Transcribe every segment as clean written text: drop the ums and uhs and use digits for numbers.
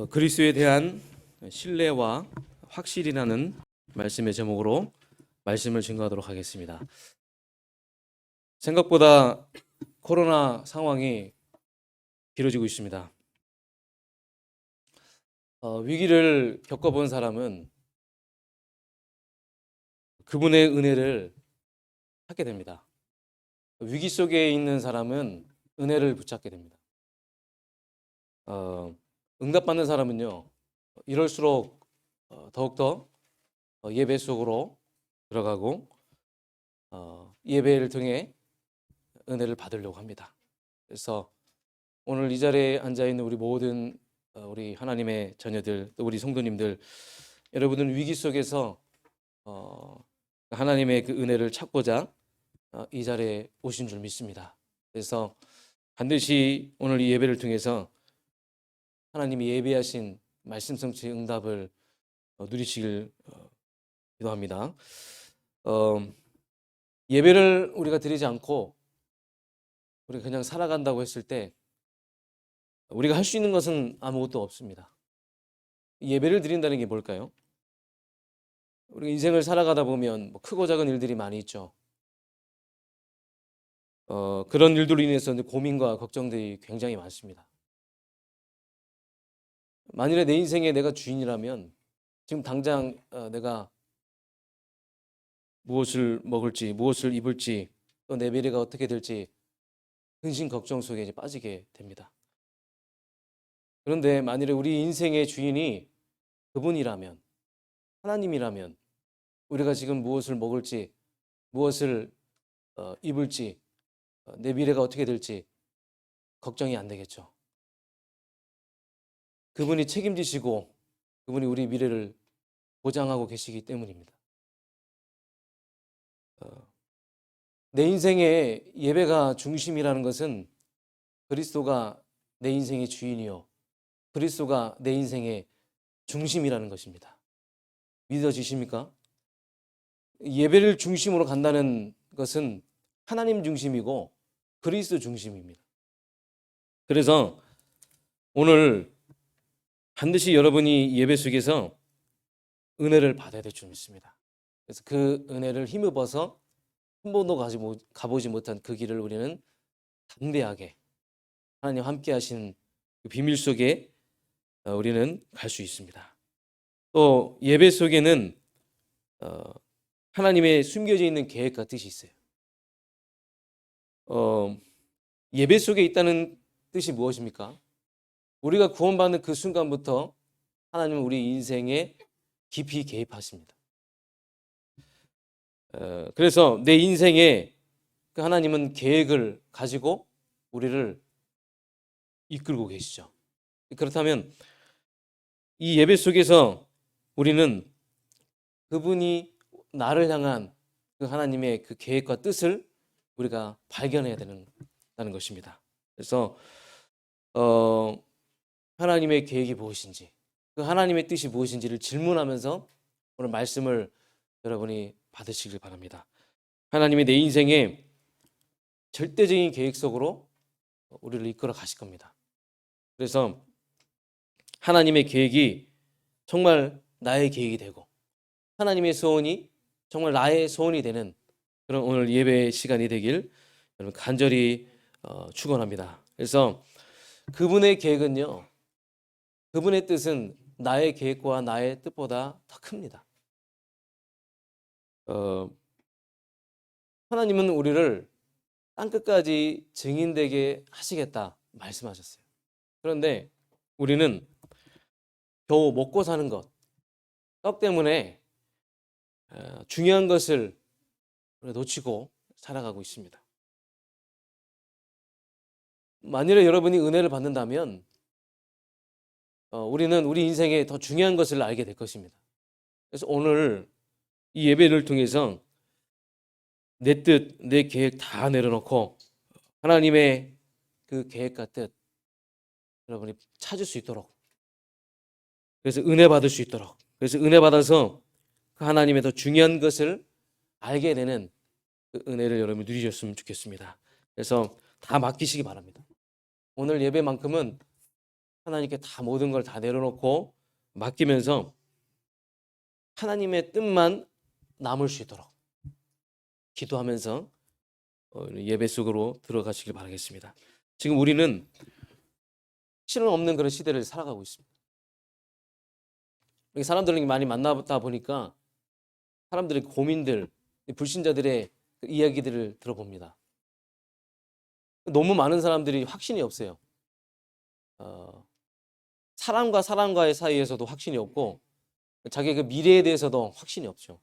그리스도에 대한 신뢰와 확실이라는 말씀의 제목으로 말씀을 증거하도록 하겠습니다. 생각보다 코로나 상황이 길어지고 있습니다. 위기를 겪어본 사람은 그분의 은혜를 찾게 됩니다. 위기 속에 있는 사람은 은혜를 붙잡게 됩니다. 응답받는 사람은요, 이럴수록 더욱더 예배 속으로 들어가고 예배를 통해 은혜를 받으려고 합니다. 그래서 오늘 이 자리에 앉아있는 우리 모든 우리 하나님의 자녀들, 또 우리 성도님들, 여러분은 위기 속에서 하나님의 그 은혜를 찾고자 이 자리에 오신 줄 믿습니다. 그래서 반드시 오늘 이 예배를 통해서 하나님이 예비하신 말씀 성취의 응답을 누리시길 기도합니다. 예배를 우리가 드리지 않고 우리가 그냥 살아간다고 했을 때 우리가 할 수 있는 것은 아무것도 없습니다. 예배를 드린다는 게 뭘까요? 우리가 인생을 살아가다 보면 크고 작은 일들이 많이 있죠. 그런 일들로 인해서 고민과 걱정들이 굉장히 많습니다. 만일에 내 인생에 내가 주인이라면 지금 당장 내가 무엇을 먹을지, 무엇을 입을지, 또 내 미래가 어떻게 될지 근심 걱정 속에 이제 빠지게 됩니다. 그런데 만일에 우리 인생의 주인이 그분이라면, 하나님이라면 우리가 지금 무엇을 먹을지, 무엇을 입을지, 내 미래가 어떻게 될지 걱정이 안 되겠죠. 그분이 책임지시고 그분이 우리 미래를 보장하고 계시기 때문입니다. 내 인생의 예배가 중심이라는 것은 그리스도가 내 인생의 주인이요, 그리스도가 내 인생의 중심이라는 것입니다. 믿어지십니까? 예배를 중심으로 간다는 것은 하나님 중심이고 그리스도 중심입니다. 그래서 오늘 반드시 여러분이 예배 속에서 은혜를 받아야 될 줄 믿습니다. 그래서 그 은혜를 힘입어서 한 번도 가보지 못한 그 길을 우리는 담대하게 하나님 함께 하신 그 비밀 속에 우리는 갈 수 있습니다. 또 예배 속에는 하나님의 숨겨져 있는 계획과 뜻이 있어요. 예배 속에 있다는 뜻이 무엇입니까? 우리가 구원받는 그 순간부터 하나님은 우리 인생에 깊이 개입하십니다. 그래서 내 인생에 그 하나님은 계획을 가지고 우리를 이끌고 계시죠. 그렇다면 이 예배 속에서 우리는 그분이 나를 향한 그 하나님의 그 계획과 뜻을 우리가 발견해야 된다는 것입니다. 그래서 하나님의 계획이 무엇인지, 그 하나님의 뜻이 무엇인지를 질문하면서 오늘 말씀을 여러분이 받으시길 바랍니다. 하나님이 내 인생에 절대적인 계획 속으로 우리를 이끌어 가실 겁니다. 그래서 하나님의 계획이 정말 나의 계획이 되고 하나님의 소원이 정말 나의 소원이 되는 그런 오늘 예배 시간이 되길 여러분 간절히 축원합니다. 그래서 그분의 계획은요, 그분의 뜻은 나의 계획과 나의 뜻보다 더 큽니다. 하나님은 우리를 땅끝까지 증인되게 하시겠다 말씀하셨어요. 그런데 우리는 겨우 먹고 사는 것, 떡 때문에 중요한 것을 놓치고 살아가고 있습니다. 만일에 여러분이 은혜를 받는다면 우리는 우리 인생에 더 중요한 것을 알게 될 것입니다. 그래서 오늘 이 예배를 통해서 내 뜻, 내 계획 다 내려놓고 하나님의 그 계획과 뜻 여러분이 찾을 수 있도록, 그래서 은혜 받을 수 있도록, 그래서 은혜 받아서 그 하나님의 더 중요한 것을 알게 되는 그 은혜를 여러분이 누리셨으면 좋겠습니다. 그래서 다 맡기시기 바랍니다. 오늘 예배만큼은 하나님께 다 모든 걸 다 내려놓고 맡기면서 하나님의 뜻만 남을 수 있도록 기도하면서 예배 속으로 들어가시길 바라겠습니다. 지금 우리는 실은 없는 그런 시대를 살아가고 있습니다. 사람들을 많이 만나다 보니까 사람들의 고민들, 불신자들의 이야기들을 들어봅니다. 너무 많은 사람들이 확신이 없어요. 사람과 사람과의 사이에서도 확신이 없고 자기의 그 미래에 대해서도 확신이 없죠.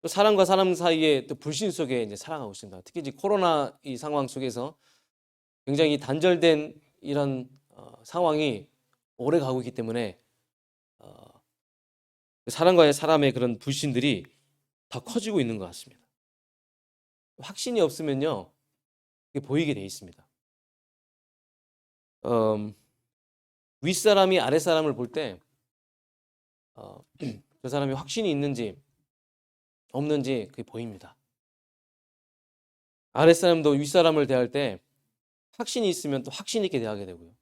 또 사람과 사람 사이에 또 불신 속에 이제 살아가고 있습니다. 특히 이제 코로나 이 상황 속에서 굉장히 단절된 이런 상황이 오래 가고 있기 때문에 사람과의 사람의 그런 불신들이 더 커지고 있는 것 같습니다. 확신이 없으면요, 그게 보이게 돼 있습니다. 윗사람이 아랫사람을 볼 때 그 사람이 확신이 있는지 없는지 그게 보입니다. 아랫사람도 윗사람을 대할 때 확신이 있으면 또 확신 있게 대하게 되고요.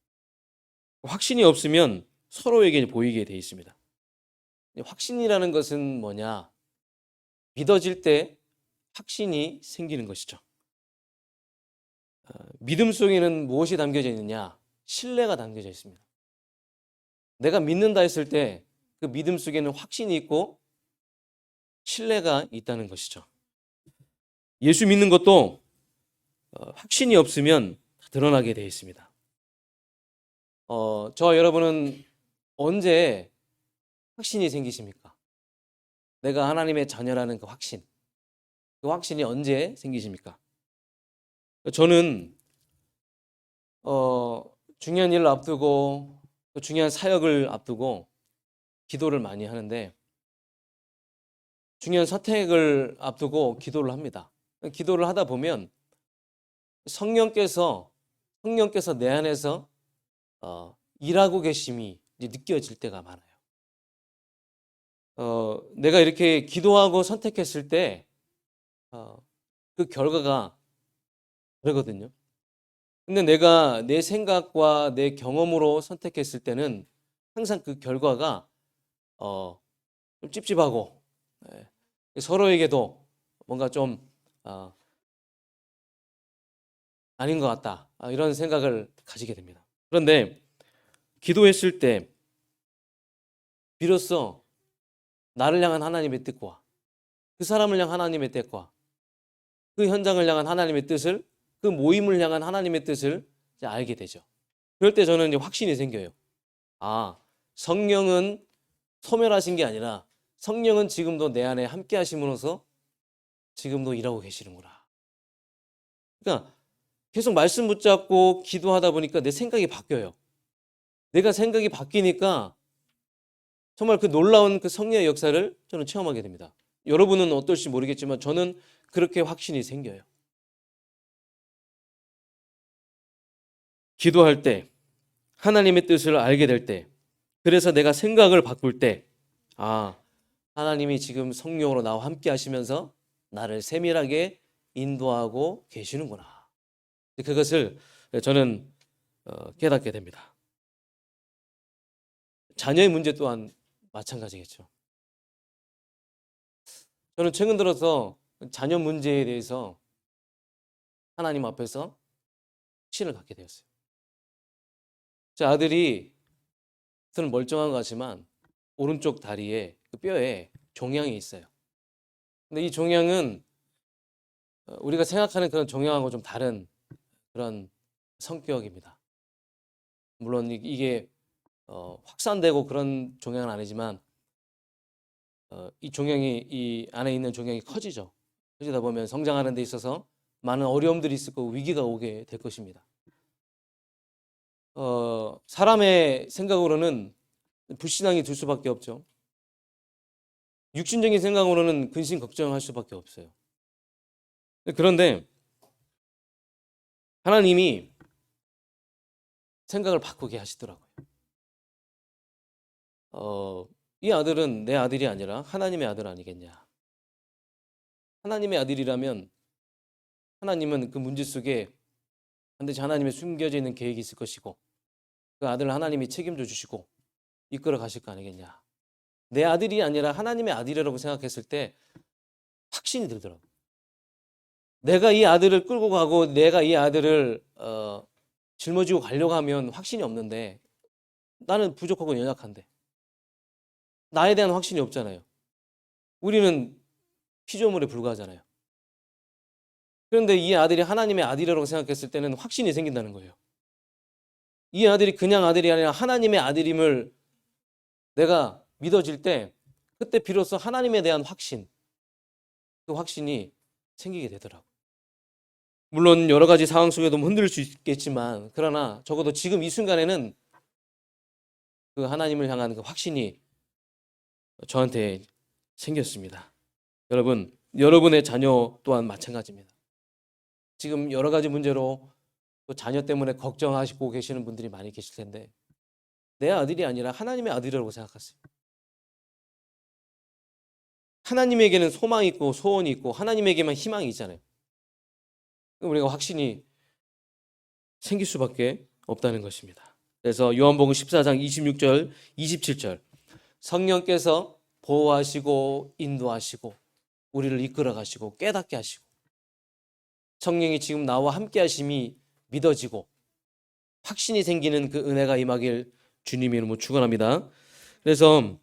확신이 없으면 서로에게 보이게 돼 있습니다. 확신이라는 것은 뭐냐? 믿어질 때 확신이 생기는 것이죠. 믿음 속에는 무엇이 담겨져 있느냐? 신뢰가 담겨져 있습니다. 내가 믿는다 했을 때 그 믿음 속에는 확신이 있고 신뢰가 있다는 것이죠. 예수 믿는 것도 확신이 없으면 드러나게 되어 있습니다. 저와 여러분은 언제 확신이 생기십니까? 내가 하나님의 자녀라는 그 확신이 언제 생기십니까? 저는 중요한 일을 앞두고 또 중요한 사역을 앞두고 기도를 많이 하는데 중요한 선택을 앞두고 기도를 합니다. 기도를 하다 보면 성령께서 내 안에서 일하고 계심이 느껴질 때가 많아요. 내가 이렇게 기도하고 선택했을 때 그 결과가 그러거든요. 근데 내가 내 생각과 내 경험으로 선택했을 때는 항상 그 결과가 좀 찝찝하고 서로에게도 뭔가 좀 아닌 것 같다, 이런 생각을 가지게 됩니다. 그런데 기도했을 때 비로소 나를 향한 하나님의 뜻과 그 사람을 향한 하나님의 뜻과 그 현장을 향한 하나님의 뜻을, 그 모임을 향한 하나님의 뜻을 이제 알게 되죠. 그럴 때 저는 이제 확신이 생겨요. 성령은 소멸하신 게 아니라 성령은 지금도 내 안에 함께 하심으로써 지금도 일하고 계시는구나. 그러니까 계속 말씀 붙잡고 기도하다 보니까 내 생각이 바뀌어요. 내가 생각이 바뀌니까 정말 그 놀라운 그 성령의 역사를 저는 체험하게 됩니다. 여러분은 어떨지 모르겠지만 저는 그렇게 확신이 생겨요. 기도할 때, 하나님의 뜻을 알게 될 때, 그래서 내가 생각을 바꿀 때, 하나님이 지금 성령으로 나와 함께 하시면서 나를 세밀하게 인도하고 계시는구나. 그것을 저는 깨닫게 됩니다. 자녀의 문제 또한 마찬가지겠죠. 저는 최근 들어서 자녀 문제에 대해서 하나님 앞에서 확신을 갖게 되었어요. 제 아들이 겉은 멀쩡한 것 같지만 오른쪽 다리에 그 뼈에 종양이 있어요. 근데 이 종양은 우리가 생각하는 그런 종양하고 좀 다른 그런 성격입니다. 물론 이게 확산되고 그런 종양은 아니지만 이 종양이, 이 안에 있는 종양이 커지죠. 커지다 보면 성장하는 데 있어서 많은 어려움들이 있을 거고 위기가 오게 될 것입니다. 사람의 생각으로는 불신앙이 들 수밖에 없죠. 육신적인 생각으로는 근심 걱정할 수밖에 없어요. 그런데 하나님이 생각을 바꾸게 하시더라고요. 이 아들은 내 아들이 아니라 하나님의 아들 아니겠냐. 하나님의 아들이라면 하나님은 그 문제 속에 반드시 하나님의 숨겨져 있는 계획이 있을 것이고 그 아들을 하나님이 책임져 주시고 이끌어 가실 거 아니겠냐. 내 아들이 아니라 하나님의 아들이라고 생각했을 때 확신이 들더라고. 내가 이 아들을 끌고 가고 내가 이 아들을 짊어지고 가려고 하면 확신이 없는데 나는 부족하고 연약한데 나에 대한 확신이 없잖아요. 우리는 피조물에 불과하잖아요. 그런데 이 아들이 하나님의 아들이라고 생각했을 때는 확신이 생긴다는 거예요. 이 아들이 그냥 아들이 아니라 하나님의 아들임을 내가 믿어질 때 그때 비로소 하나님에 대한 확신, 그 확신이 생기게 되더라고요. 물론 여러 가지 상황 속에도 흔들릴 수 있겠지만 그러나 적어도 지금 이 순간에는 그 하나님을 향한 그 확신이 저한테 생겼습니다. 여러분, 여러분의 자녀 또한 마찬가지입니다. 지금 여러 가지 문제로 또 자녀 때문에 걱정하시고 계시는 분들이 많이 계실 텐데 내 아들이 아니라 하나님의 아들이라고 생각하세요. 하나님에게는 소망이 있고 소원이 있고 하나님에게만 희망이 있잖아요. 우리가 확신이 생길 수밖에 없다는 것입니다. 그래서 요한복음 14장 26절, 27절 성령께서 보호하시고 인도하시고 우리를 이끌어 가시고 깨닫게 하시고 성령이 지금 나와 함께 하심이 믿어지고 확신이 생기는 그 은혜가 임하길 주님의 이름으로 축원합니다. 그래서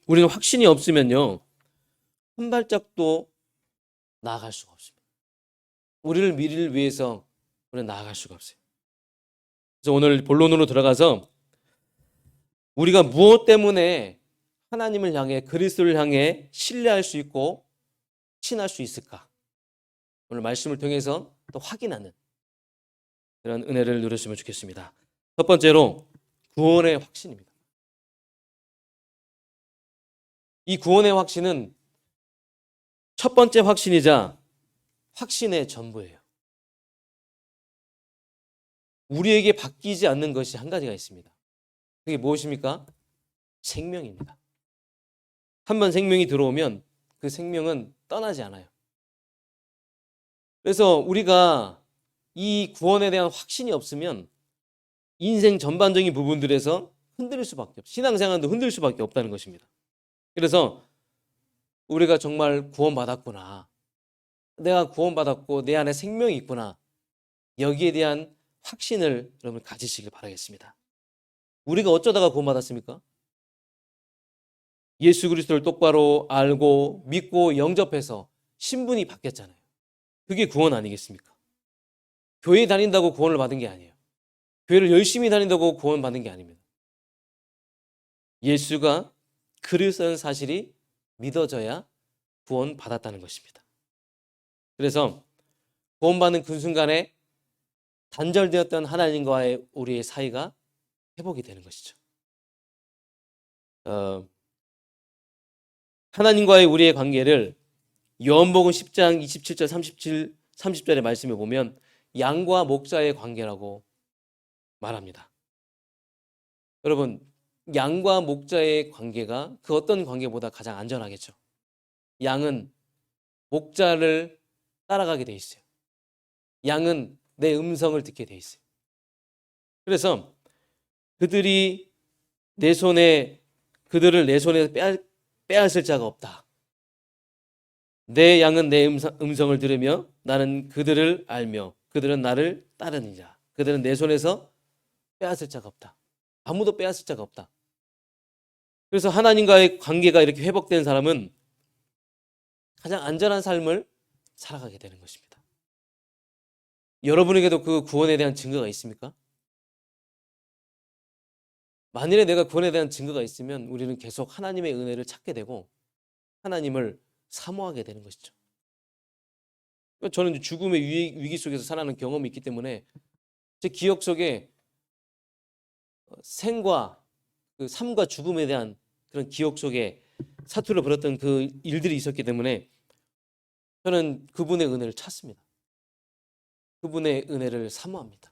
우리는 확신이 없으면요 한 발짝도 나아갈 수가 없습니다. 우리를 미래를 위해서 우리는 나아갈 수가 없어요. 그래서 오늘 본론으로 들어가서 우리가 무엇 때문에 하나님을 향해 그리스도를 향해 신뢰할 수 있고 신할 수 있을까? 오늘 말씀을 통해서 또 확인하는 그런 은혜를 누렸으면 좋겠습니다. 첫 번째로 구원의 확신입니다. 이 구원의 확신은 첫 번째 확신이자 확신의 전부예요. 우리에게 바뀌지 않는 것이 한 가지가 있습니다. 그게 무엇입니까? 생명입니다. 한번 생명이 들어오면 그 생명은 떠나지 않아요. 그래서 우리가 이 구원에 대한 확신이 없으면 인생 전반적인 부분들에서 흔들릴 수밖에 없어요. 신앙생활도 흔들릴 수밖에 없다는 것입니다. 그래서 우리가 정말 구원받았구나. 내가 구원받았고 내 안에 생명이 있구나. 여기에 대한 확신을 여러분 가지시길 바라겠습니다. 우리가 어쩌다가 구원받았습니까? 예수 그리스도를 똑바로 알고 믿고 영접해서 신분이 바뀌었잖아요. 그게 구원 아니겠습니까? 교회 다닌다고 구원을 받은 게 아니에요. 교회를 열심히 다닌다고 구원받은 게 아닙니다. 예수가 그리스도라는 사실이 믿어져야 구원받았다는 것입니다. 그래서 구원받는 그 순간에 단절되었던 하나님과의 우리의 사이가 회복이 되는 것이죠. 하나님과의 우리의 관계를 요한복음 10장 27절 30절의 말씀에 보면 양과 목자의 관계라고 말합니다. 여러분, 양과 목자의 관계가 그 어떤 관계보다 가장 안전하겠죠. 양은 목자를 따라가게 돼 있어요. 양은 내 음성을 듣게 돼 있어요. 그래서 그들을 내 손에 빼앗을 자가 없다. 내 양은 내 음성을 들으며 나는 그들을 알며 그들은 나를 따르느니라. 그들은 내 손에서 빼앗을 자가 없다. 아무도 빼앗을 자가 없다. 그래서 하나님과의 관계가 이렇게 회복된 사람은 가장 안전한 삶을 살아가게 되는 것입니다. 여러분에게도 그 구원에 대한 증거가 있습니까? 만일에 내가 구원에 대한 증거가 있으면 우리는 계속 하나님의 은혜를 찾게 되고 하나님을 사모하게 되는 것이죠. 저는 죽음의 위기 속에서 살아가는 경험이 있기 때문에 제 기억 속에 생과 그 삶과 죽음에 대한 그런 기억 속에 사투를 벌였던 그 일들이 있었기 때문에 저는 그분의 은혜를 찾습니다. 그분의 은혜를 사모합니다.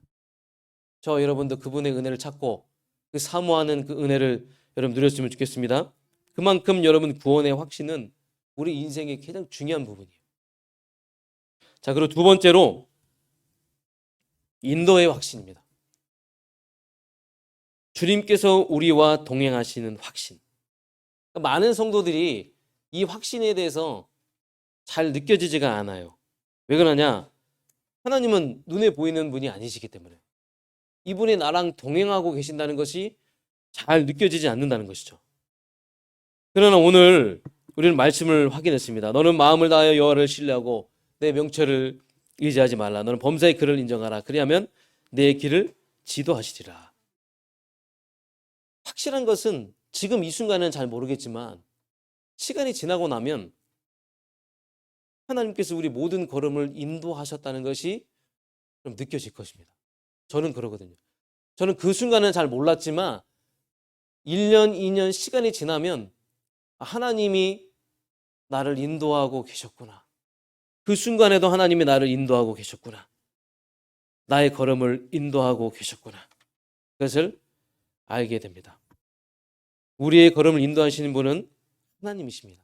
저 여러분도 그분의 은혜를 찾고 그 사모하는 그 은혜를 여러분 누렸으면 좋겠습니다. 그만큼 여러분 구원의 확신은 우리 인생의 가장 중요한 부분이에요. 자, 그리고 두 번째로 인도의 확신입니다. 주님께서 우리와 동행하시는 확신. 많은 성도들이 이 확신에 대해서 잘 느껴지지가 않아요. 왜 그러냐? 하나님은 눈에 보이는 분이 아니시기 때문에 이분이 나랑 동행하고 계신다는 것이 잘 느껴지지 않는다는 것이죠. 그러나 오늘 우리는 말씀을 확인했습니다. 너는 마음을 다하여 여호와를 신뢰하고 내 명철을 의지하지 말라. 너는 범사의 그를 인정하라. 그리하면 내 길을 지도하시리라. 확실한 것은 지금 이 순간은 잘 모르겠지만 시간이 지나고 나면 하나님께서 우리 모든 걸음을 인도하셨다는 것이 좀 느껴질 것입니다. 저는 그러거든요. 저는 그 순간은 잘 몰랐지만 1년, 2년 시간이 지나면 하나님이 나를 인도하고 계셨구나. 그 순간에도 하나님이 나를 인도하고 계셨구나. 나의 걸음을 인도하고 계셨구나. 그것을 알게 됩니다. 우리의 걸음을 인도하시는 분은 하나님이십니다.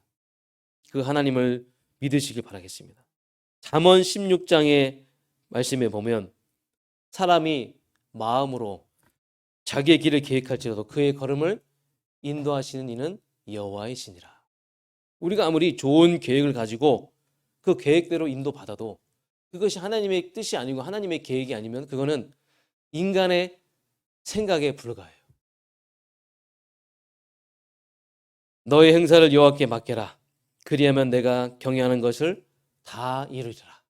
그 하나님을 믿으시길 바라겠습니다. 잠언 16장의 말씀에 보면 사람이 마음으로 자기의 길을 계획할지라도 그의 걸음을 인도하시는 이는 여호와이시니라. 우리가 아무리 좋은 계획을 가지고 그 계획대로 인도받아도 그것이 하나님의 뜻이 아니고 하나님의 계획이 아니면 그거는 인간의 생각에 불과해요. 너의 행사를 여호와께 맡겨라. 그리하면 내가 경영하는 것을 다 이루리라.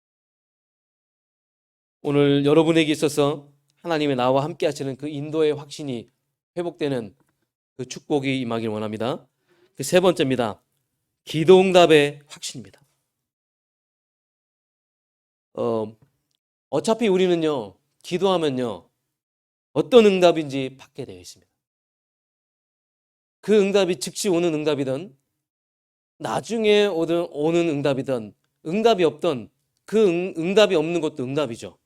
오늘 여러분에게 있어서 하나님의 나와 함께 하시는 그 인도의 확신이 회복되는 그 축복이 임하길 원합니다. 그 세 번째입니다. 기도응답의 확신입니다. 어차피 우리는요, 기도하면요, 어떤 응답인지 받게 되어 있습니다. 그 응답이 즉시 오는 응답이든 나중에 오는 응답이든 응답이 없던 그 응답이 없는 것도 응답이죠.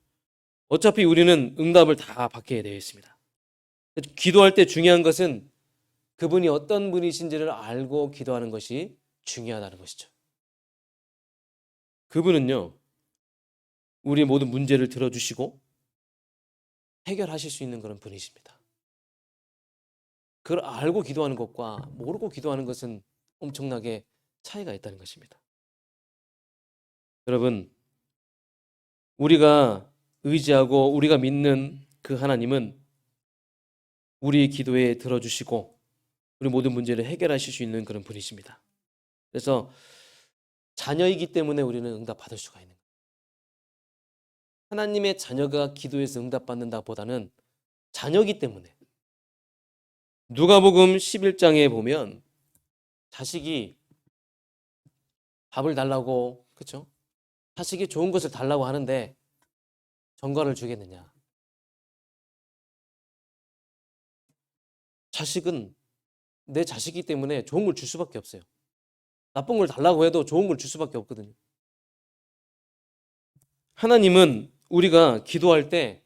어차피 우리는 응답을 다 받게 되어 있습니다. 기도할 때 중요한 것은 그분이 어떤 분이신지를 알고 기도하는 것이 중요하다는 것이죠. 그분은요, 우리의 모든 문제를 들어주시고 해결하실 수 있는 그런 분이십니다. 그걸 알고 기도하는 것과 모르고 기도하는 것은 엄청나게 차이가 있다는 것입니다. 여러분, 우리가 의지하고 우리가 믿는 그 하나님은 우리의 기도에 들어주시고 우리 모든 문제를 해결하실 수 있는 그런 분이십니다. 그래서 자녀이기 때문에 우리는 응답받을 수가 있는 거예요. 하나님의 자녀가 기도해서 응답받는다 보다는 자녀이기 때문에 누가복음 11장에 보면 자식이 밥을 달라고, 그렇죠? 자식이 좋은 것을 달라고 하는데 전과를 주겠느냐? 자식은 내 자식이기 때문에 좋은 걸 줄 수밖에 없어요. 나쁜 걸 달라고 해도 좋은 걸 줄 수밖에 없거든요. 하나님은 우리가 기도할 때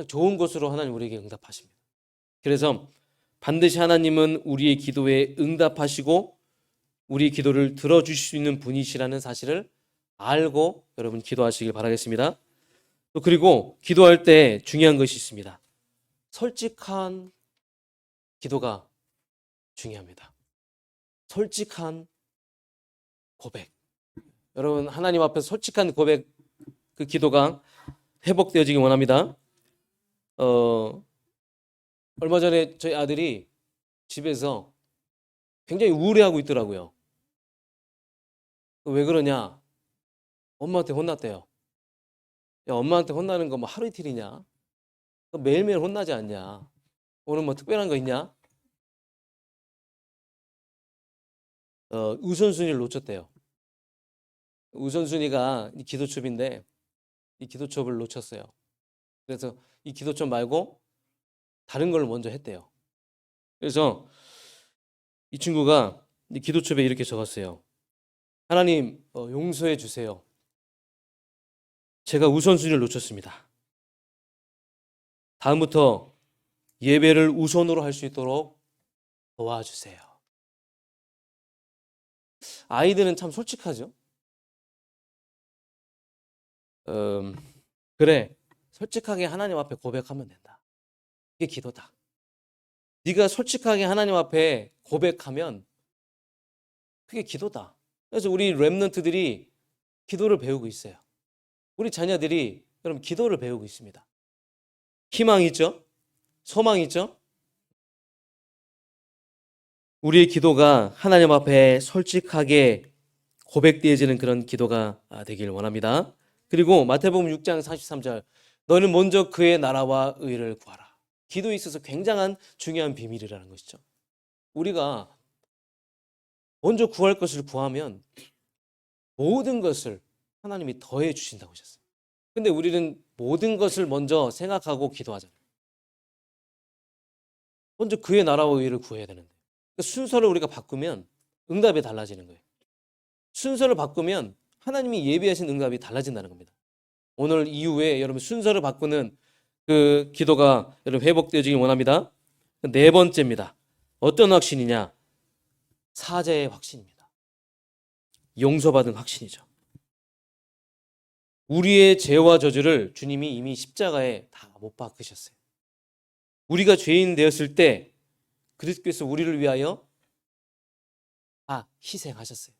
좋은 것으로 하나님 우리에게 응답하십니다. 그래서 반드시 하나님은 우리의 기도에 응답하시고 우리 기도를 들어주실 수 있는 분이시라는 사실을 알고 여러분 기도하시길 바라겠습니다. 또 그리고 기도할 때 중요한 것이 있습니다. 솔직한 기도가 중요합니다. 솔직한 고백. 여러분 하나님 앞에서 솔직한 고백, 그 기도가 회복되어지기 원합니다. 얼마 전에 저희 아들이 집에서 굉장히 우울해하고 있더라고요. 왜 그러냐? 엄마한테 혼났대요. 야, 엄마한테 혼나는 거 뭐 하루 이틀이냐? 매일매일 혼나지 않냐? 오늘 뭐 특별한 거 있냐? 우선순위를 놓쳤대요. 우선순위가 이 기도첩인데 이 기도첩을 놓쳤어요. 그래서 이 기도첩 말고 다른 걸 먼저 했대요. 그래서 이 친구가 이 기도첩에 이렇게 적었어요. 하나님, 용서해 주세요. 제가 우선순위를 놓쳤습니다. 다음부터 예배를 우선으로 할 수 있도록 도와주세요. 아이들은 참 솔직하죠. 그래, 솔직하게 하나님 앞에 고백하면 된다. 이게 기도다. 네가 솔직하게 하나님 앞에 고백하면 그게 기도다. 그래서 우리 렘넌트들이 기도를 배우고 있어요. 우리 자녀들이 여러분 기도를 배우고 있습니다. 희망 있죠? 소망 있죠? 우리의 기도가 하나님 앞에 솔직하게 고백되어지는 그런 기도가 되길 원합니다. 그리고 마태복음 6장 43절 너는 먼저 그의 나라와 의를 구하라. 기도에 있어서 굉장한 중요한 비밀이라는 것이죠. 우리가 먼저 구할 것을 구하면 모든 것을 하나님이 더해 주신다고 하셨어요. 근데 우리는 모든 것을 먼저 생각하고 기도하잖아요. 먼저 그의 나라와 의를 구해야 되는데 그러니까 순서를 우리가 바꾸면 응답이 달라지는 거예요. 순서를 바꾸면 하나님이 예비하신 응답이 달라진다는 겁니다. 오늘 이후에 여러분 순서를 바꾸는 그 기도가 여러분 회복되어지길 원합니다. 네 번째입니다. 어떤 확신이냐? 사죄의 확신입니다. 용서받은 확신이죠. 우리의 죄와 저주를 주님이 이미 십자가에 다 못 박으셨어요. 우리가 죄인 되었을 때 그리스도께서 우리를 위하여 다 희생하셨어요.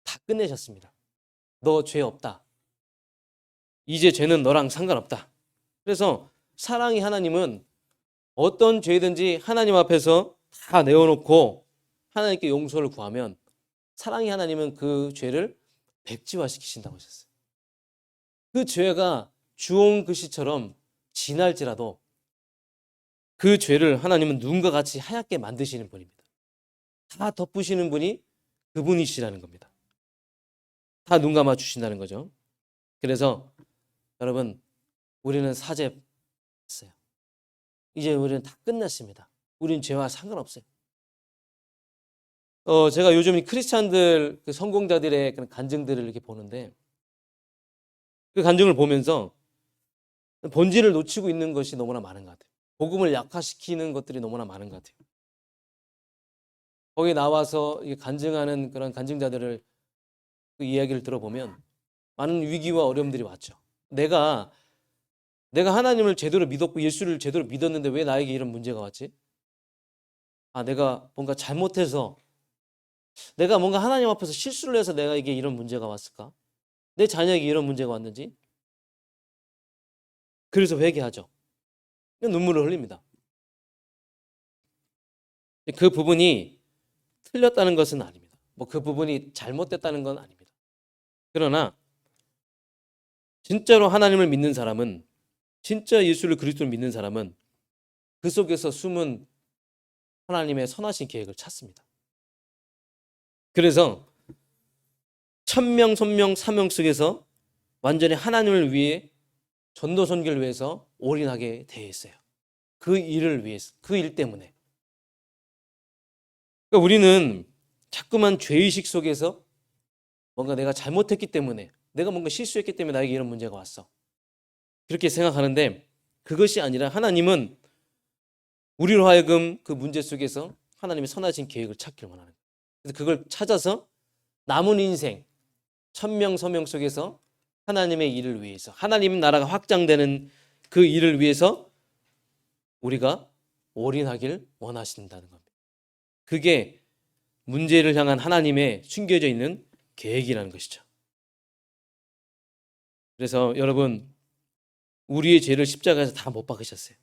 다 끝내셨습니다. 너 죄 없다. 이제 죄는 너랑 상관없다. 그래서 사랑의 하나님은 어떤 죄든지 하나님 앞에서 다 내어놓고 하나님께 용서를 구하면 사랑의 하나님은 그 죄를 백지화시키신다고 하셨어요. 그 죄가 주홍 글씨처럼 진할지라도 그 죄를 하나님은 눈과 같이 하얗게 만드시는 분입니다. 다 덮으시는 분이 그분이시라는 겁니다. 다 눈 감아 주신다는 거죠. 그래서 여러분 우리는 사죄했어요. 이제 우리는 다 끝났습니다. 우리는 죄와 상관없어요. 제가 요즘 이 크리스찬들 그 성공자들의 그런 간증들을 이렇게 보는데 그 간증을 보면서 본질을 놓치고 있는 것이 너무나 많은 것 같아요. 복음을 약화시키는 것들이 너무나 많은 것 같아요. 거기 나와서 간증하는 그런 간증자들을 그 이야기를 들어보면 많은 위기와 어려움들이 왔죠. 내가 하나님을 제대로 믿었고 예수를 제대로 믿었는데 왜 나에게 이런 문제가 왔지? 내가 뭔가 잘못해서 내가 뭔가 하나님 앞에서 실수를 해서 내가 이런 문제가 왔을까? 내 자녀에게 이런 문제가 왔는지? 그래서 회개하죠. 눈물을 흘립니다. 그 부분이 틀렸다는 것은 아닙니다. 그 부분이 잘못됐다는 건 아닙니다. 그러나 진짜로 하나님을 믿는 사람은 진짜 예수를 그리스도를 믿는 사람은 그 속에서 숨은 하나님의 선하신 계획을 찾습니다. 그래서 천명, 선명, 사명 속에서 완전히 하나님을 위해 전도 선교를 위해서 올인하게 되어 있어요. 그 일을 위해서, 그 일 때문에. 그러니까 우리는 자꾸만 죄의식 속에서 뭔가 내가 잘못했기 때문에 내가 뭔가 실수했기 때문에 나에게 이런 문제가 왔어. 그렇게 생각하는데 그것이 아니라 하나님은 우리로 하여금 그 문제 속에서 하나님의 선하신 계획을 찾기를 원하는 거예요. 그래서 그걸 찾아서 남은 인생 천명 서명 속에서 하나님의 일을 위해서 하나님 나라가 확장되는 그 일을 위해서 우리가 올인하길 원하신다는 겁니다. 그게 문제를 향한 하나님의 숨겨져 있는 계획이라는 것이죠. 그래서 여러분 우리의 죄를 십자가에서 다 못 박으셨어요.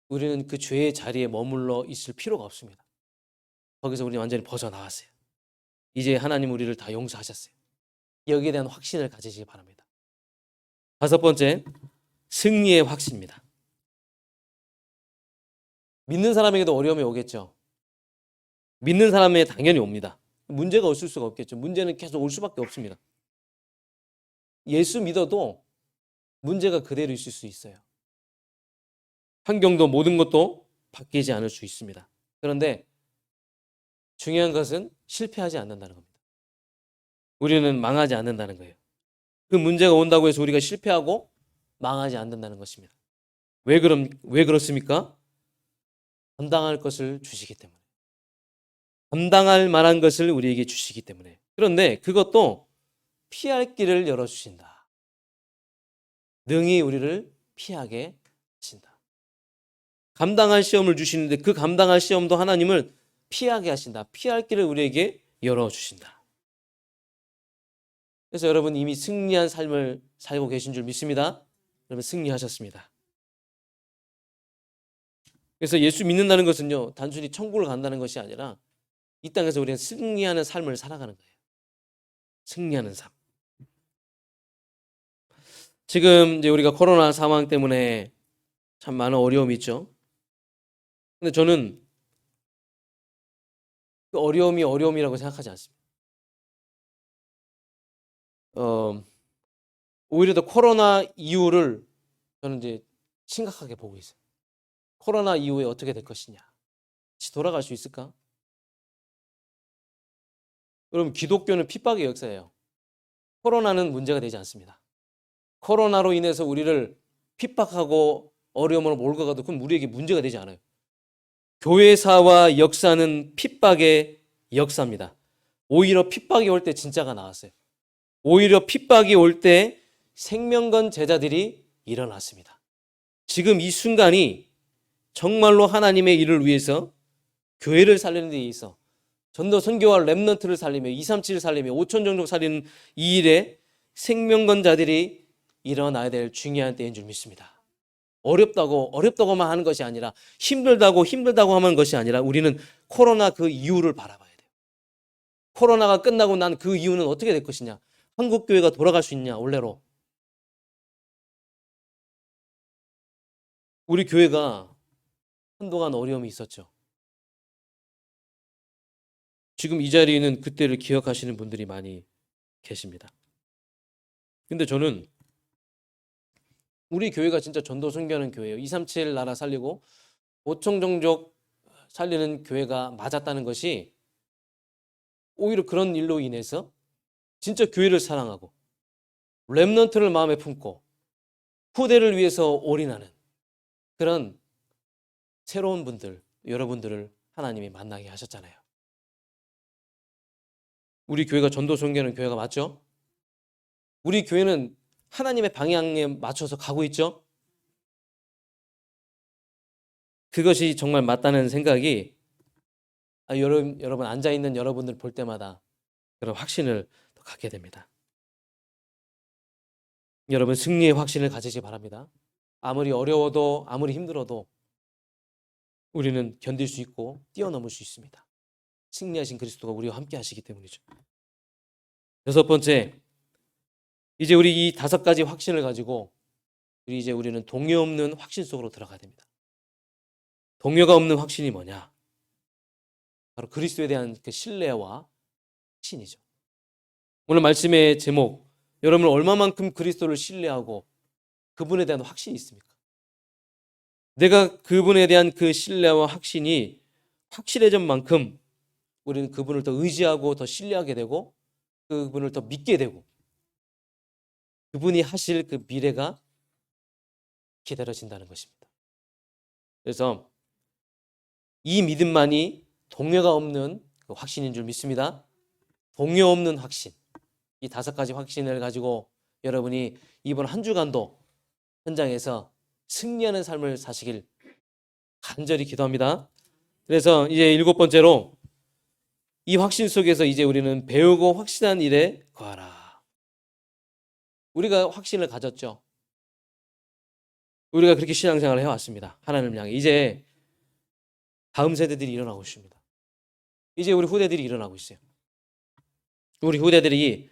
우리는 그 죄의 자리에 머물러 있을 필요가 없습니다. 거기서 우리는 완전히 벗어나왔어요. 이제 하나님 우리를 다 용서하셨어요. 여기에 대한 확신을 가지시기 바랍니다. 다섯 번째, 승리의 확신입니다. 믿는 사람에게도 어려움이 오겠죠. 믿는 사람에게 당연히 옵니다. 문제가 없을 수가 없겠죠. 문제는 계속 올 수밖에 없습니다. 예수 믿어도 문제가 그대로 있을 수 있어요. 환경도 모든 것도 바뀌지 않을 수 있습니다. 그런데 중요한 것은 실패하지 않는다는 겁니다. 우리는 망하지 않는다는 거예요. 그 문제가 온다고 해서 우리가 실패하고 망하지 않는다는 것입니다. 왜 그렇습니까? 감당할 것을 주시기 때문에. 감당할 만한 것을 우리에게 주시기 때문에. 그런데 그것도 피할 길을 열어주신다. 능히 우리를 피하게 하신다. 감당할 시험을 주시는데 그 감당할 시험도 하나님을 피하게 하신다. 피할 길을 우리에게 열어주신다. 그래서 여러분 이미 승리한 삶을 살고 계신 줄 믿습니다. 여러분 승리하셨습니다. 그래서 예수 믿는다는 것은요, 단순히 천국을 간다는 것이 아니라 이 땅에서 우리는 승리하는 삶을 살아가는 거예요. 승리하는 삶. 지금 이제 우리가 코로나 상황 때문에 참 많은 어려움이 있죠. 근데 저는 그 어려움이 어려움이라고 생각하지 않습니다. 오히려 더 코로나 이후를 저는 이제 심각하게 보고 있어요. 코로나 이후에 어떻게 될 것이냐. 다시 돌아갈 수 있을까? 여러분 기독교는 핍박의 역사예요. 코로나는 문제가 되지 않습니다. 코로나로 인해서 우리를 핍박하고 어려움으로 몰고 가도 그건 우리에게 문제가 되지 않아요. 교회사와 역사는 핍박의 역사입니다. 오히려 핍박이 올 때 진짜가 나왔어요. 오히려 핍박이 올 때 생명건 제자들이 일어났습니다. 지금 이 순간이 정말로 하나님의 일을 위해서 교회를 살리는 데 있어 전도 선교와 렘넌트를 살리며 237을 살리며 5천 종족 살리는 이 일에 생명건자들이 일어나야 될 중요한 때인 줄 믿습니다. 어렵다고만 하는 것이 아니라 힘들다고 하는 것이 아니라 우리는 코로나 그 이후를 바라봐야 돼요. 코로나가 끝나고 난 그 이후는 어떻게 될 것이냐. 한국교회가 돌아갈 수 있냐 원래로. 우리 교회가 한동안 어려움이 있었죠. 지금 이 자리에는 그때를 기억하시는 분들이 많이 계십니다. 근데 저는 우리 교회가 진짜 전도 선교하는 교회예요. 237 나라 살리고 5천 종족 살리는 교회가 맞았다는 것이 오히려 그런 일로 인해서 진짜 교회를 사랑하고 렘넌트를 마음에 품고 후대를 위해서 올인하는 그런 새로운 분들, 여러분들을 하나님이 만나게 하셨잖아요. 우리 교회가 전도 선교하는 교회가 맞죠? 우리 교회는 하나님의 방향에 맞춰서 가고 있죠? 그것이 정말 맞다는 생각이 여러분 앉아있는 여러분들 볼 때마다 그런 확신을 갖게 됩니다. 여러분 승리의 확신을 가지시기 바랍니다. 아무리 어려워도 아무리 힘들어도 우리는 견딜 수 있고 뛰어넘을 수 있습니다. 승리하신 그리스도가 우리와 함께 하시기 때문이죠. 여섯 번째, 이제 우리 이 5가지 확신을 가지고 우리는 동요 없는 확신 속으로 들어가야 됩니다. 동요가 없는 확신이 뭐냐? 바로 그리스도에 대한 그 신뢰와 확신이죠. 오늘 말씀의 제목, 여러분 얼마만큼 그리스도를 신뢰하고 그분에 대한 확신이 있습니까? 내가 그분에 대한 그 신뢰와 확신이 확실해진 만큼 우리는 그분을 더 의지하고 더 신뢰하게 되고 그분을 더 믿게 되고 그분이 하실 그 미래가 기다려진다는 것입니다. 그래서 이 믿음만이 동요가 없는 그 확신인 줄 믿습니다. 동요 없는 확신. 이 5가지 확신을 가지고 여러분이 이번 한 주간도 현장에서 승리하는 삶을 사시길 간절히 기도합니다. 그래서 이제 7번째로 이 확신 속에서 이제 우리는 배우고 확신한 일에 거하라. 우리가 확신을 가졌죠. 우리가 그렇게 신앙생활을 해왔습니다. 하나님을 향해. 이제 다음 세대들이 일어나고 있습니다. 이제 우리 후대들이 일어나고 있어요. 우리 후대들이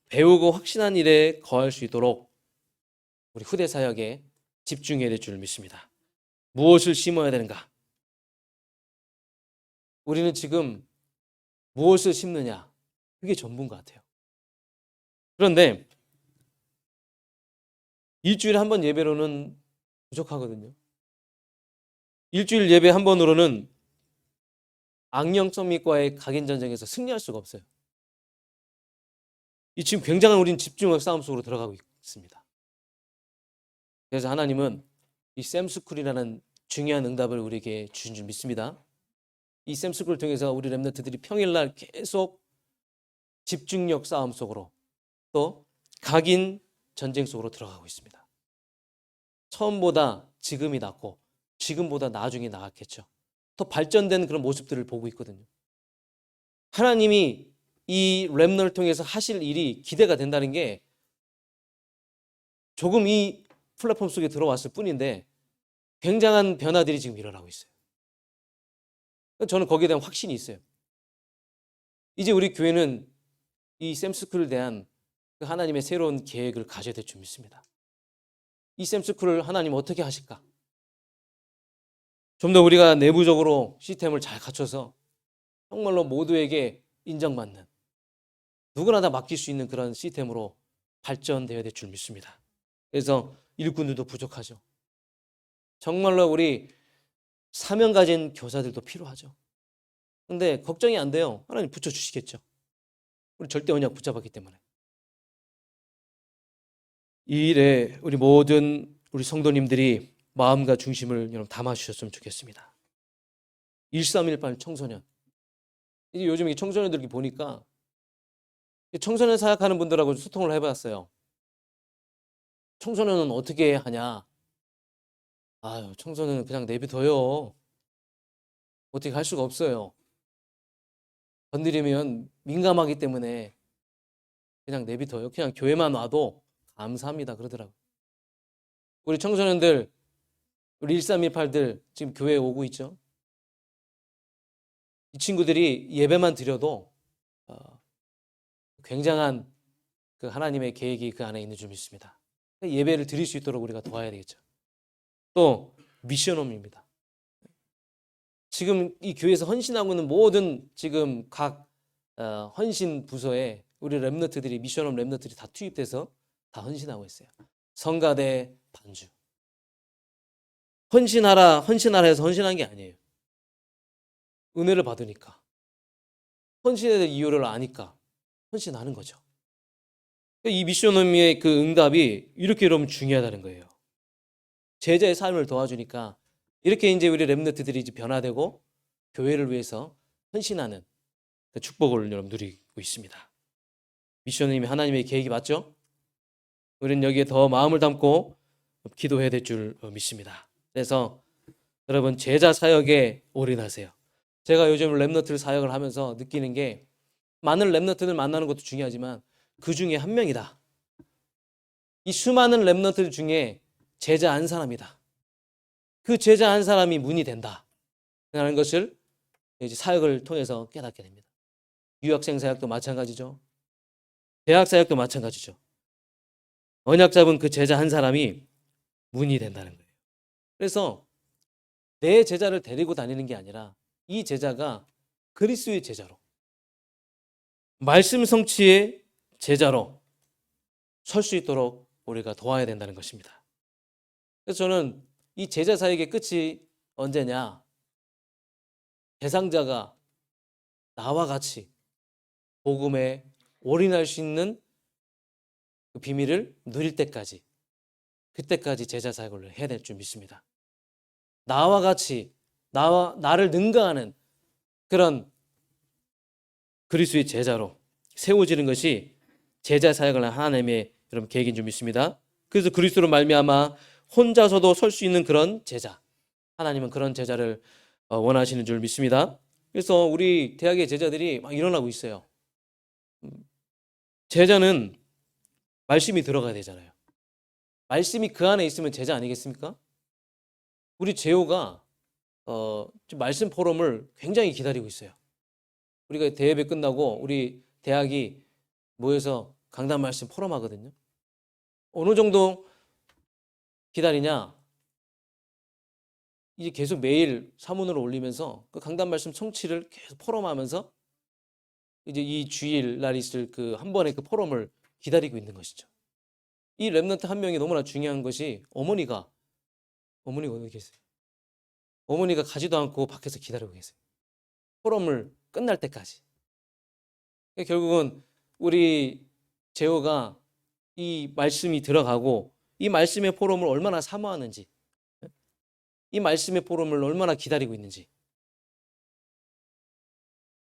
배우고 확신한 일에 거할 수 있도록 우리 후대 사역에 집중해야 될 줄 믿습니다. 무엇을 심어야 되는가? 우리는 지금 무엇을 심느냐? 그게 전부인 것 같아요. 그런데 일주일에 한 번 예배로는 부족하거든요. 일주일 예배 한 번으로는 악령 서밋과의 각인 전쟁에서 승리할 수가 없어요. 이 지금 굉장한 우린 집중력 싸움 속으로 들어가고 있습니다. 그래서 하나님은 이 샘스쿨이라는 중요한 응답을 우리에게 주신 줄 믿습니다. 이 샘스쿨을 통해서 우리 렘넌트들이 평일날 계속 집중력 싸움 속으로 또 각인 전쟁 속으로 들어가고 있습니다. 처음보다 지금이 낫고 지금보다 나중에 나았겠죠. 더 발전된 그런 모습들을 보고 있거든요. 하나님이 이 렘넌트를 통해서 하실 일이 기대가 된다는 게 조금 이 플랫폼 속에 들어왔을 뿐인데 굉장한 변화들이 지금 일어나고 있어요. 저는 거기에 대한 확신이 있어요. 이제 우리 교회는 이 샘스쿨에 대한 그 하나님의 새로운 계획을 가져야 될 줄 믿습니다. 이 샘스쿨을 하나님 어떻게 하실까? 좀 더 우리가 내부적으로 시스템을 잘 갖춰서 정말로 모두에게 인정받는, 누구나 다 맡길 수 있는 그런 시스템으로 발전되어야 될 줄 믿습니다. 그래서 일꾼들도 부족하죠. 정말로 우리 사명 가진 교사들도 필요하죠. 근데 걱정이 안 돼요. 하나님 붙여주시겠죠. 우리 절대 언약 붙잡았기 때문에. 이 일에 우리 모든 우리 성도님들이 마음과 중심을 여러분 담아주셨으면 좋겠습니다. 1318 청소년. 이제 요즘 이 청소년들 보니까 청소년 사역하는 분들하고 소통을 해봤어요. 청소년은 어떻게 하냐? 아유, 청소년은 그냥 내비둬요. 어떻게 할 수가 없어요. 건드리면 민감하기 때문에 그냥 내비둬요. 그냥 교회만 와도 감사합니다. 그러더라고요. 우리 청소년들, 우리 1318들 지금 교회에 오고 있죠. 이 친구들이 예배만 드려도 굉장한 그 하나님의 계획이 그 안에 있는 줄 믿습니다. 예배를 드릴 수 있도록 우리가 도와야 되겠죠. 또 미션홈입니다. 지금 이 교회에서 헌신하고 있는 모든 지금 각 헌신 부서에 우리 렘너트들이, 미션홈 렘너트들이 다 투입돼서 다 헌신하고 있어요. 성가대, 반주. 헌신하라 해서 헌신한 게 아니에요. 은혜를 받으니까. 헌신에 대한 이유를 아니까 헌신하는 거죠. 이 미션홈의 그 응답이 이렇게 여러분 중요하다는 거예요. 제자의 삶을 도와주니까 이렇게 이제 우리 렘너트들이 이제 변화되고 교회를 위해서 헌신하는 그 축복을 여러분 누리고 있습니다. 미션홈이 하나님의 계획이 맞죠? 우리는 여기에 더 마음을 담고 기도해야 될 줄 믿습니다. 그래서 여러분 제자 사역에 올인하세요. 제가 요즘 렘너트 사역을 하면서 느끼는 게 많은 렘너트들 만나는 것도 중요하지만 그 중에 한 명이다. 이 수많은 렘너트 중에 제자 한 사람이다. 그 제자 한 사람이 문이 된다. 라는 것을 이제 사역을 통해서 깨닫게 됩니다. 유학생 사역도 마찬가지죠. 대학 사역도 마찬가지죠. 언약 잡은 그 제자 한 사람이 문이 된다는 거예요. 그래서 내 제자를 데리고 다니는 게 아니라 이 제자가 그리스도의 제자로, 말씀 성취의 제자로 설 수 있도록 우리가 도와야 된다는 것입니다. 그래서 저는 이 제자 사역의 끝이 언제냐? 대상자가 나와 같이 복음에 올인할 수 있는 그 비밀을 누릴 때까지, 그때까지 제자 사역을 해야 될 줄 믿습니다. 나와 같이 나를 능가하는 그런 그리스도의 제자로 세워지는 것이 제자 사역을 하는 하나님의 여러분 계획인 줄 믿습니다. 그래서 그리스도로 말미암아 혼자서도 설 수 있는 그런 제자, 하나님은 그런 제자를 원하시는 줄 믿습니다. 그래서 우리 대학의 제자들이 막 일어나고 있어요. 제자는 말씀이 들어가야 되잖아요. 말씀이 그 안에 있으면 제자 아니겠습니까? 우리 제호가 말씀 포럼을 굉장히 기다리고 있어요. 우리가 대예배 끝나고 우리 대학이 모여서 강단 말씀 포럼 하거든요. 어느 정도 기다리냐? 이제 계속 매일 사문으로 올리면서 그 강단 말씀 성취를 계속 포럼하면서 이제 이 주일 날 있을 그 한 번의 그 포럼을 기다리고 있는 것이죠. 이 렘넌트 한 명이 너무나 중요한 것이 어머니가 어디 계세요? 어머니가 가지도 않고 밖에서 기다리고 계세요. 포럼을 끝날 때까지. 결국은 우리 제호가 이 말씀이 들어가고 이 말씀의 포럼을 얼마나 사모하는지, 이 말씀의 포럼을 얼마나 기다리고 있는지.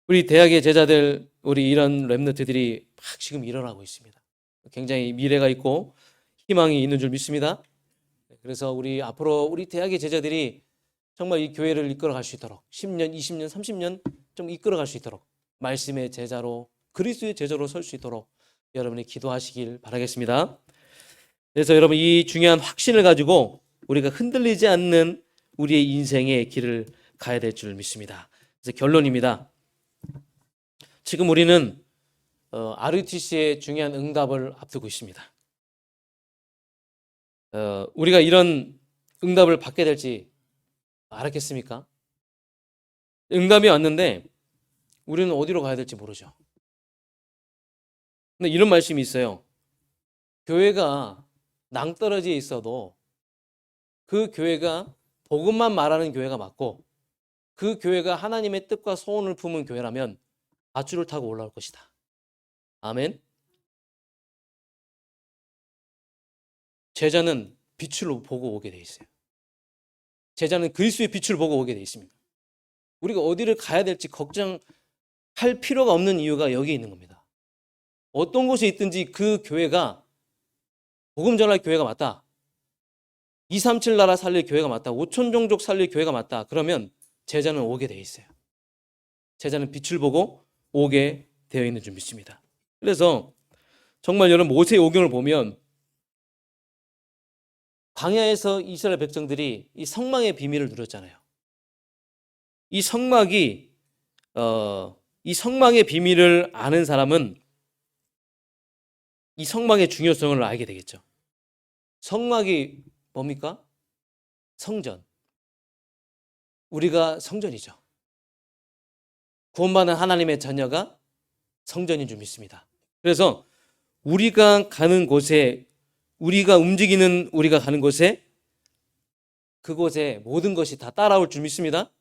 우리 대학의 제자들, 우리 이런 렘넌트들이 막 지금 일어나고 있습니다. 굉장히 미래가 있고 희망이 있는 줄 믿습니다. 그래서 우리 앞으로 우리 대학의 제자들이 정말 이 교회를 이끌어갈 수 있도록 10년, 20년, 30년 좀 이끌어갈 수 있도록 말씀의 제자로 그리스도의 제자로 설 수 있도록 여러분이 기도하시길 바라겠습니다. 그래서 여러분 이 중요한 확신을 가지고 우리가 흔들리지 않는 우리의 인생의 길을 가야 될 줄 믿습니다. 그래서 결론입니다. 지금 우리는 RUTC의 중요한 응답을 앞두고 있습니다. 우리가 이런 응답을 받게 될지 알았겠습니까? 응답이 왔는데 우리는 어디로 가야 될지 모르죠. 근데 이런 말씀이 있어요. 교회가 낭떠러지에 있어도 그 교회가 복음만 말하는 교회가 맞고 그 교회가 하나님의 뜻과 소원을 품은 교회라면 밧줄을 타고 올라올 것이다. 아멘. 제자는 빛을 보고 오게 돼 있어요. 제자는 그리스도의 빛을 보고 오게 돼 있습니다. 우리가 어디를 가야 될지 걱정할 필요가 없는 이유가 여기 있는 겁니다. 어떤 곳에 있든지 그 교회가 복음 전할 교회가 맞다. 237 나라 살릴 교회가 맞다. 5천 종족 살릴 교회가 맞다. 그러면 제자는 오게 돼 있어요. 제자는 빛을 보고 오게 되어 있는 줄 믿습니다. 그래서 정말 여러분 모세의 오경을 보면 광야에서 이스라엘 백성들이 이 성막의 비밀을 누렸잖아요. 이 성막의 비밀을 아는 사람은 이 성막의 중요성을 알게 되겠죠. 성막이 뭡니까? 성전. 우리가 성전이죠. 구원받은 하나님의 자녀가 성전인 줄 믿습니다. 그래서 우리가 가는 곳에 우리가 움직이는 우리가 가는 곳에 그곳에 모든 것이 다 따라올 줄 믿습니다.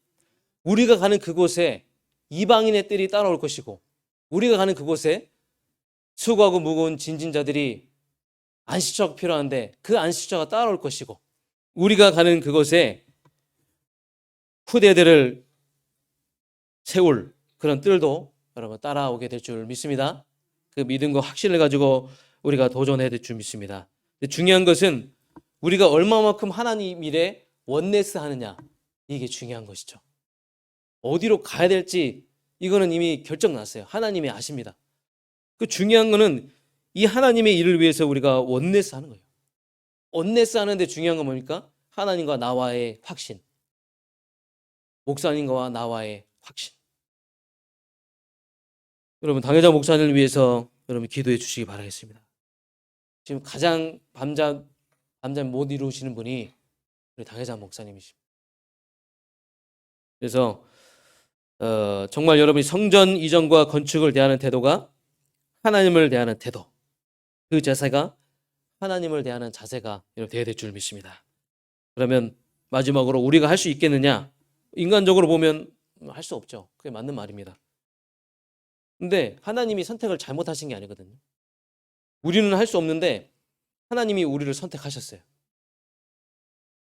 우리가 가는 그곳에 이방인의 뜰이 따라올 것이고 우리가 가는 그곳에 수고하고 무거운 진진자들이 안식처가 필요한데 그 안식처가 따라올 것이고 우리가 가는 그곳에 후대들을 세울 그런 뜰도 여러분 따라오게 될 줄 믿습니다. 그 믿음과 확신을 가지고 우리가 도전해야 될 줄 믿습니다. 중요한 것은 우리가 얼마만큼 하나님 일에 원네스 하느냐 이게 중요한 것이죠. 어디로 가야 될지 이거는 이미 결정났어요. 하나님이 아십니다. 그 중요한 거는 이 하나님의 일을 위해서 우리가 원네스 하는 거예요. 원네스 하는데 중요한 건 뭡니까? 하나님과 나와의 확신. 목사님과 나와의 확신. 여러분 당회자 목사님을 위해서 여러분 기도해 주시기 바라겠습니다. 지금 가장 밤잠 못 이루시는 분이 우리 당회자 목사님이십니다. 그래서 정말 여러분이 성전 이전과 건축을 대하는 태도가 하나님을 대하는 태도, 그 자세가 하나님을 대하는 자세가 되어야 될 줄 믿습니다. 그러면 마지막으로 우리가 할 수 있겠느냐? 인간적으로 보면 할 수 없죠. 그게 맞는 말입니다. 근데 하나님이 선택을 잘못하신 게 아니거든요. 우리는 할 수 없는데 하나님이 우리를 선택하셨어요.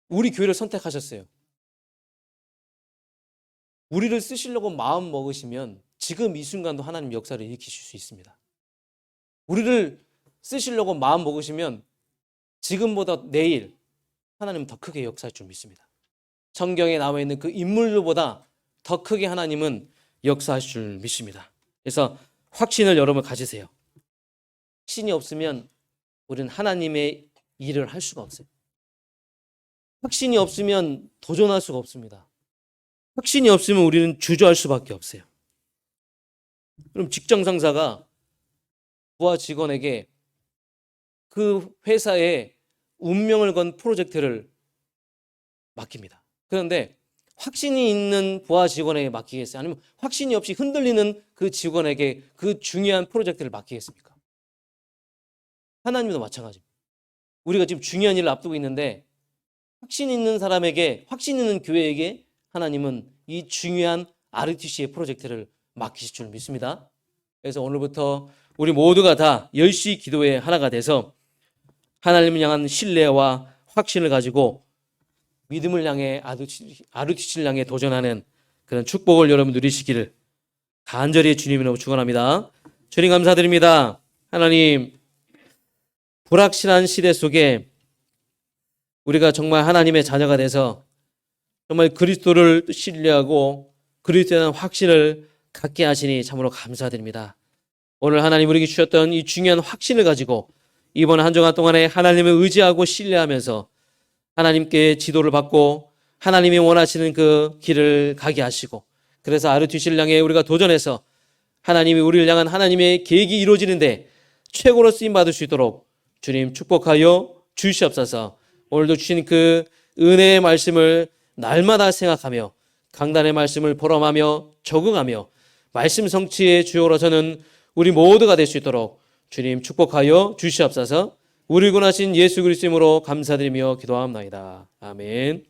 우리 교회를 선택하셨어요. 우리를 쓰시려고 마음 먹으시면 지금 이 순간도 하나님 역사를 일으키실 수 있습니다. 우리를 쓰시려고 마음 먹으시면 지금보다 내일 하나님은 더 크게 역사할 줄 믿습니다. 성경에 나와 있는 그 인물들보다 더 크게 하나님은 역사하실 줄 믿습니다. 그래서 확신을 여러분 가지세요. 확신이 없으면 우리는 하나님의 일을 할 수가 없어요. 확신이 없으면 도전할 수가 없습니다. 확신이 없으면 우리는 주저할 수밖에 없어요. 그럼 직장 상사가 부하 직원에게 그 회사의 운명을 건 프로젝트를 맡깁니다. 그런데 확신이 있는 부하 직원에게 맡기겠어요? 아니면 확신이 없이 흔들리는 그 직원에게 그 중요한 프로젝트를 맡기겠습니까? 하나님도 마찬가지입니다. 우리가 지금 중요한 일을 앞두고 있는데 확신 있는 사람에게, 확신 있는 교회에게 하나님은 이 중요한 RUTC의 프로젝트를 맡기실 줄 믿습니다. 그래서 오늘부터 우리 모두가 다 열심히 기도의 하나가 돼서 하나님을 향한 신뢰와 확신을 가지고 믿음을 향해 RUTC를 향해 도전하는 그런 축복을 여러분 누리시기를 간절히 주님으로 축원합니다. 주님 감사드립니다. 하나님, 불확실한 시대 속에 우리가 정말 하나님의 자녀가 돼서 정말 그리스도를 신뢰하고 그리스도에 대한 확신을 갖게 하시니 참으로 감사드립니다. 오늘 하나님 우리에게 주셨던 이 중요한 확신을 가지고 이번 한 주간 동안에 하나님을 의지하고 신뢰하면서 하나님께 지도를 받고 하나님이 원하시는 그 길을 가게 하시고, 그래서 RUTC를 향해 우리가 도전해서 하나님이 우리를 향한 하나님의 계획이 이루어지는데 최고로 쓰임 받을 수 있도록 주님 축복하여 주시옵소서. 오늘도 주신 그 은혜의 말씀을 날마다 생각하며 강단의 말씀을 보람하며 적응하며 말씀 성취의 주역으로 서는 우리 모두가 될 수 있도록 주님 축복하여 주시옵소서. 우리 구원하신 예수 그리스도 이름으로 감사드리며 기도합니다. 아멘.